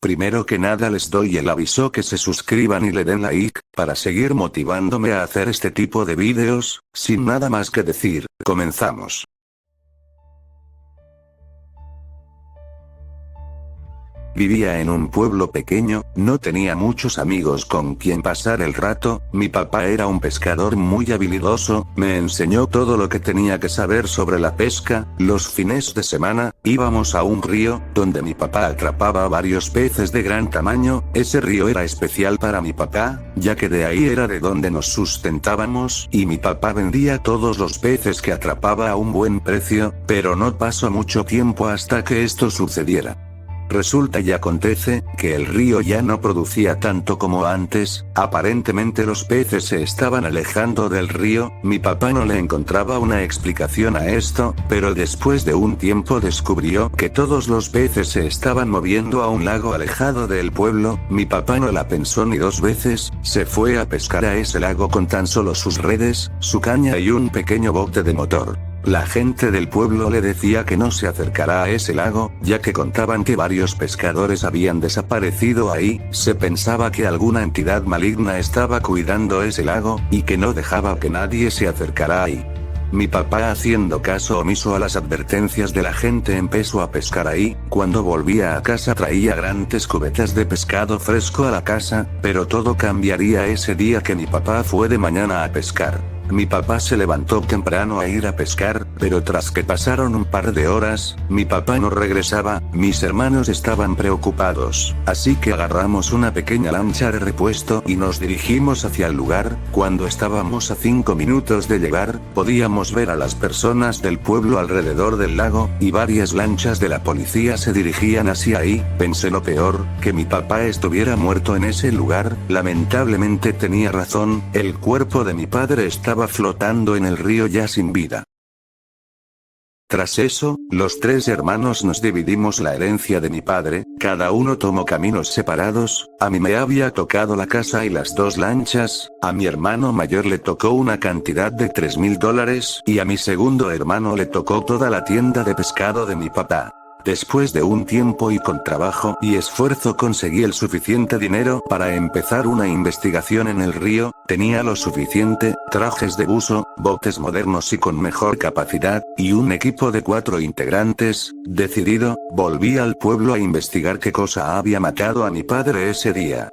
Primero que nada les doy el aviso que se suscriban y le den like, para seguir motivándome a hacer este tipo de vídeos. Sin nada más que decir, comenzamos. Vivía en un pueblo pequeño, no tenía muchos amigos con quien pasar el rato. Mi papá era un pescador muy habilidoso, me enseñó todo lo que tenía que saber sobre la pesca. Los fines de semana, íbamos a un río, donde mi papá atrapaba varios peces de gran tamaño. Ese río era especial para mi papá, ya que de ahí era de donde nos sustentábamos, y mi papá vendía todos los peces que atrapaba a un buen precio, pero no pasó mucho tiempo hasta que esto sucediera. Resulta y acontece, que el río ya no producía tanto como antes. Aparentemente los peces se estaban alejando del río. Mi papá no le encontraba una explicación a esto, pero después de un tiempo descubrió que todos los peces se estaban moviendo a un lago alejado del pueblo. Mi papá no la pensó ni dos veces, se fue a pescar a ese lago con tan solo sus redes, su caña y un pequeño bote de motor. La gente del pueblo le decía que no se acercara a ese lago, ya que contaban que varios pescadores habían desaparecido ahí. Se pensaba que alguna entidad maligna estaba cuidando ese lago, y que no dejaba que nadie se acercara ahí. Mi papá, haciendo caso omiso a las advertencias de la gente, empezó a pescar ahí. Cuando volvía a casa traía grandes cubetas de pescado fresco a la casa, pero todo cambiaría ese día que mi papá fue de mañana a pescar. Mi papá se levantó temprano a ir a pescar, pero tras que pasaron un par de horas, mi papá no regresaba. Mis hermanos estaban preocupados, así que agarramos una pequeña lancha de repuesto y nos dirigimos hacia el lugar. Cuando estábamos a 5 minutos de llegar, podíamos ver a las personas del pueblo alrededor del lago, y varias lanchas de la policía se dirigían hacia ahí. Pensé lo peor, que mi papá estuviera muerto en ese lugar. Lamentablemente tenía razón, el cuerpo de mi padre estaba flotando en el río ya sin vida. Tras eso, los tres hermanos nos dividimos la herencia de mi padre, cada uno tomó caminos separados. A mí me había tocado la casa y las 2 lanchas, a mi hermano mayor le tocó una cantidad de $3,000, y a mi segundo hermano le tocó toda la tienda de pescado de mi papá. Después de un tiempo y con trabajo y esfuerzo conseguí el suficiente dinero para empezar una investigación en el río. Tenía lo suficiente, trajes de buzo, botes modernos y con mejor capacidad, y un equipo de 4 integrantes. Decidido, volví al pueblo a investigar qué cosa había matado a mi padre ese día.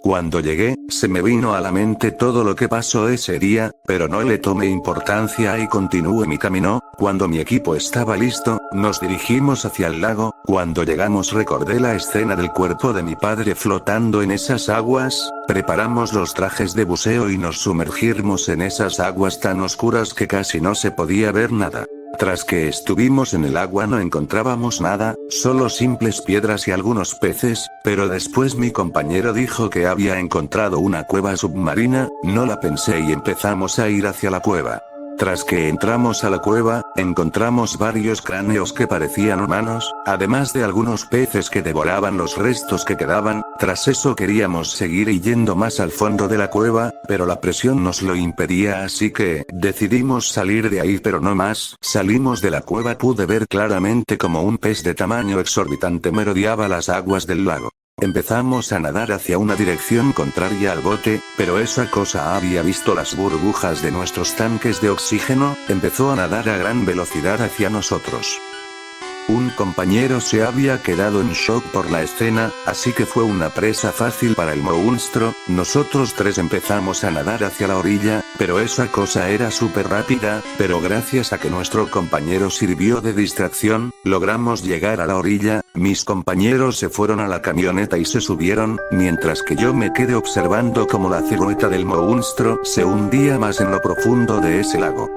Cuando llegué, se me vino a la mente todo lo que pasó ese día, pero no le tomé importancia y continué mi camino. Cuando mi equipo estaba listo, nos dirigimos hacia el lago. Cuando llegamos recordé la escena del cuerpo de mi padre flotando en esas aguas. Preparamos los trajes de buceo y nos sumergimos en esas aguas tan oscuras que casi no se podía ver nada. Tras que estuvimos en el agua no encontrábamos nada, solo simples piedras y algunos peces, pero después mi compañero dijo que había encontrado una cueva submarina. No la pensé y empezamos a ir hacia la cueva. Tras que entramos a la cueva, encontramos varios cráneos que parecían humanos, además de algunos peces que devoraban los restos que quedaban. Tras eso queríamos seguir yendo más al fondo de la cueva, pero la presión nos lo impedía, así que decidimos salir de ahí, pero no más. Salimos de la cueva, pude ver claramente como un pez de tamaño exorbitante merodeaba las aguas del lago. Empezamos a nadar hacia una dirección contraria al bote, pero esa cosa había visto las burbujas de nuestros tanques de oxígeno. Empezó a nadar a gran velocidad hacia nosotros. Un compañero se había quedado en shock por la escena, así que fue una presa fácil para el monstruo. Nosotros tres empezamos a nadar hacia la orilla, pero esa cosa era súper rápida, pero gracias a que nuestro compañero sirvió de distracción, logramos llegar a la orilla. Mis compañeros se fueron a la camioneta y se subieron, mientras que yo me quedé observando cómo la silueta del monstruo se hundía más en lo profundo de ese lago.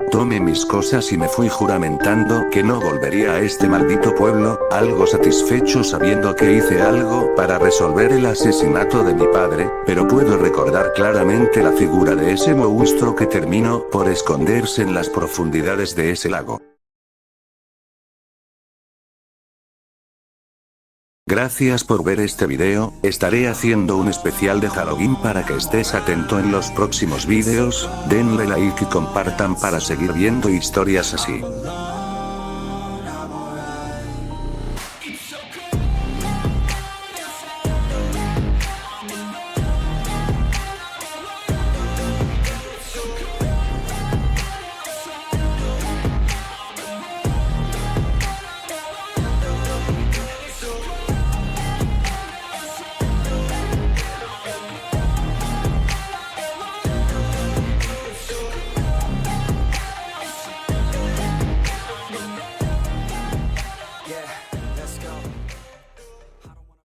Tomé mis cosas y me fui juramentando que no volvería a este maldito pueblo, algo satisfecho sabiendo que hice algo para resolver el asesinato de mi padre, pero puedo recordar claramente la figura de ese monstruo que terminó por esconderse en las profundidades de ese lago. Gracias por ver este video. Estaré haciendo un especial de Halloween para que estés atento en los próximos vídeos. Denle like y compartan para seguir viendo historias así.